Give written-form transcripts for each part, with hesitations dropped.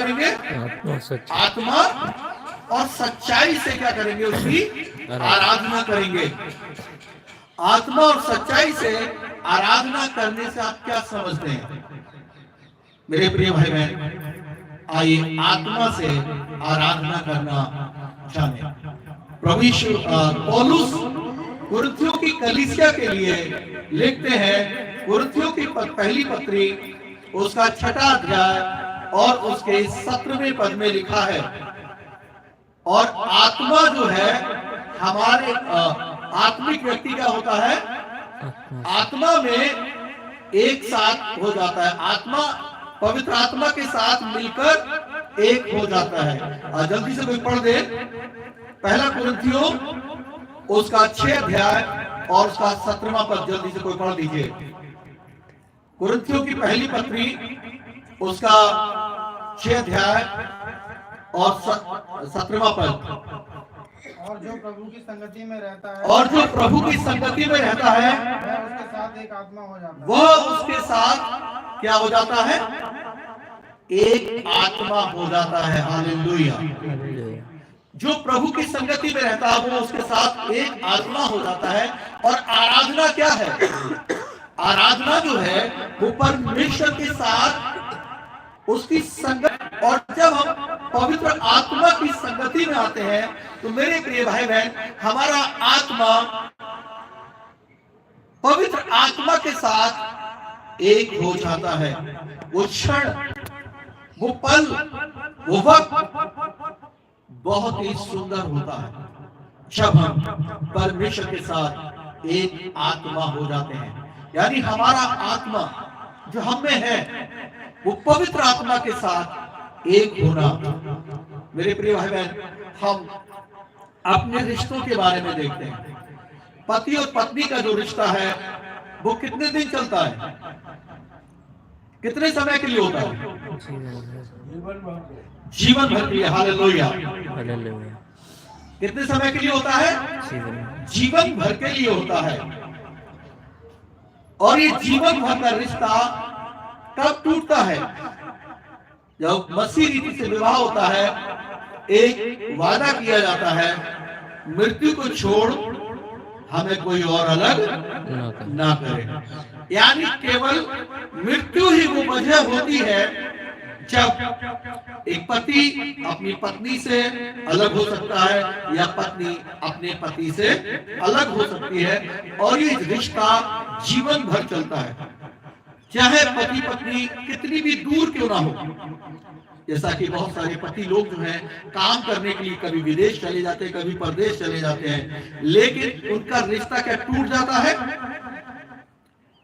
करेंगे? आत्मा और सच्चाई से क्या करेंगे? उसकी आराधना करेंगे। आत्मा और सच्चाई से आराधना करने से आप क्या समझते हैं मेरे प्रिय भाई बहन? आइए आत्मा से आराधना करना जाने। प्रभु यीशु पौलुस कुरिन्थियों की कलीसिया के लिए लिखते हैं, कुरिन्थियों की पहली पत्री उसका 6वां अध्याय और उसके 17वें पद में लिखा है, और आत्मा जो है हमारे आत्मिक व्यक्ति क्या होता है? आत्मा में एक साथ हो जाता है, आत्मा पवित्र आत्मा के साथ मिलकर एक हो जाता है। जल्दी से कोई पढ़ दे पहला कुरिन्थियों उसका 6 अध्याय और उसका 17वां पद, जल्दी से कोई पढ़ दीजिए। कुरिन्थियों की पहली पत्री उसका 6 अध्याय और 17वां पद। और जो प्रभु की संगति में रहता है, और जो प्रभु की संगति में रहता है वह उसके साथ एक आत्मा हो जाता है। वह उसके साथ क्या हो जाता है? एक आत्मा हो जाता है। हालेलुया। जो प्रभु की संगति में रहता है वो उसके साथ एक आत्मा हो जाता है। और आराधना क्या है? आराधना जो है वो परमेश्वर के साथ उसकी संगत, और जब हम पवित्र आत्मा की संगति में आते हैं तो मेरे प्रिय भाई बहन, हमारा आत्मा पवित्र आत्मा के साथ एक हो जाता है। वो क्षण, वो पल, वो वक्त बहुत ही सुंदर होता है जब हम परमेश्वर के साथ एक आत्मा हो जाते हैं। यानी हमारा आत्मा जो हम में है वो पवित्र आत्मा के साथ एक होना। मेरे प्रिय भाई बहन, हम अपने रिश्तों के बारे में देखते हैं। पति और पत्नी का जो रिश्ता है वो कितने दिन चलता है? कितने समय के लिए होता है? जीवन भर के लिए। हालेलुया। कितने समय के लिए होता है? जीवन भर के लिए होता है। और ये जीवन भर का रिश्ता कब टूटता है? जब मसीह रीति से विवाह होता है, एक वादा किया जाता है, मृत्यु को छोड़ हमें कोई और अलग ना करे। यानी केवल मृत्यु ही वो वजह होती है जब एक पति अपनी पत्नी से अलग हो सकता है या पत्नी अपने पति से अलग हो सकती है, और ये रिश्ता जीवन भर चलता है, चाहे पति पत्नी कितनी भी दूर क्यों ना हो। जैसा कि बहुत सारे पति लोग जो हैं काम करने के लिए कभी विदेश चले जाते हैं, कभी परदेश चले जाते हैं, लेकिन उनका रिश्ता क्या टूट जाता है?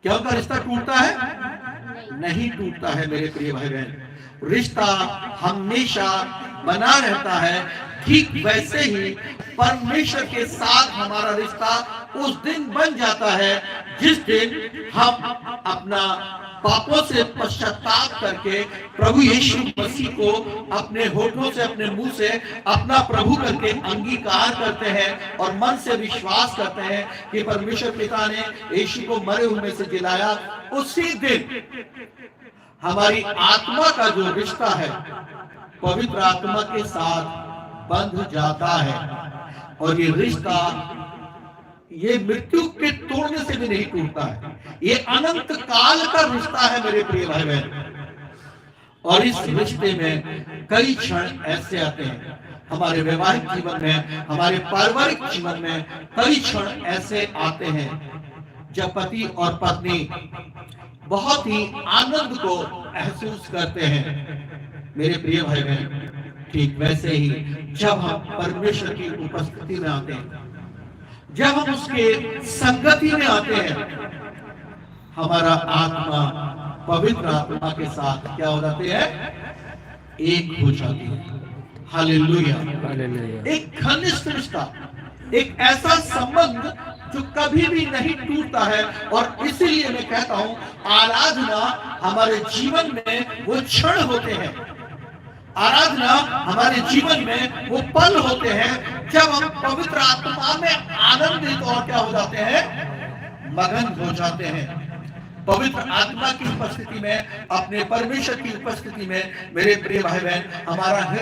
क्या उनका रिश्ता टूटता है? नहीं टूटता है मेरे प्रिय भाई बहन। रिश्ता हमेशा बना रहता है। ठीक वैसे ही परमेश्वर के साथ हमारा रिश्ता उस दिन बन जाता है जिस दिन हम अपना पापों से पश्चाताप करके प्रभु यीशु मसीह को अपने होठों से, अपने मुंह से अपना प्रभु करके अंगीकार करते हैं और मन से विश्वास करते हैं कि परमेश्वर पिता ने यीशु को मरे हुए में से जिलाया। उसी दिन हमारी आत्मा का जो रिश्ता है पवित्र आत्मा के साथ बंध जाता है, और ये रिश्ता ये मृत्यु के तोड़ने से भी नहीं टूटता है। ये अनंत काल का रिश्ता है मेरे प्रिय भाई बहन। और इस रिश्ते में कई क्षण ऐसे आते हैं हमारे वैवाहिक जीवन में, हमारे पारिवारिक जीवन में कई क्षण ऐसे आते हैं जब पति और पत्नी बहुत ही आनंद को महसूस करते हैं मेरे प्रिय भाई बहन। ठीक वैसे ही जब हम परमेश्वर की उपस्थिति में आते हैं, जब हम उसके संगति में आते हैं, हमारा आत्मा पवित्र आत्मा के साथ क्या हो जाते हैं? एक हो जाती है। हालेलुया। एक घनिष्ठ रिश्ता, एक ऐसा संबंध जो कभी भी नहीं टूटता है। और इसीलिए मैं कहता हूं आराधना हमारे जीवन में वो क्षण होते हैं, आराधना हमारे जीवन में वो पल होते हैं जब हम पवित्र आत्मा में आनंदित और क्या हो जाते हैं? मगन हो जाते हैं। पवित्र आत्मा की उपस्थिति में, अपने परमेश्वर की उपस्थिति में मेरे प्रिय भाई बहन हमारा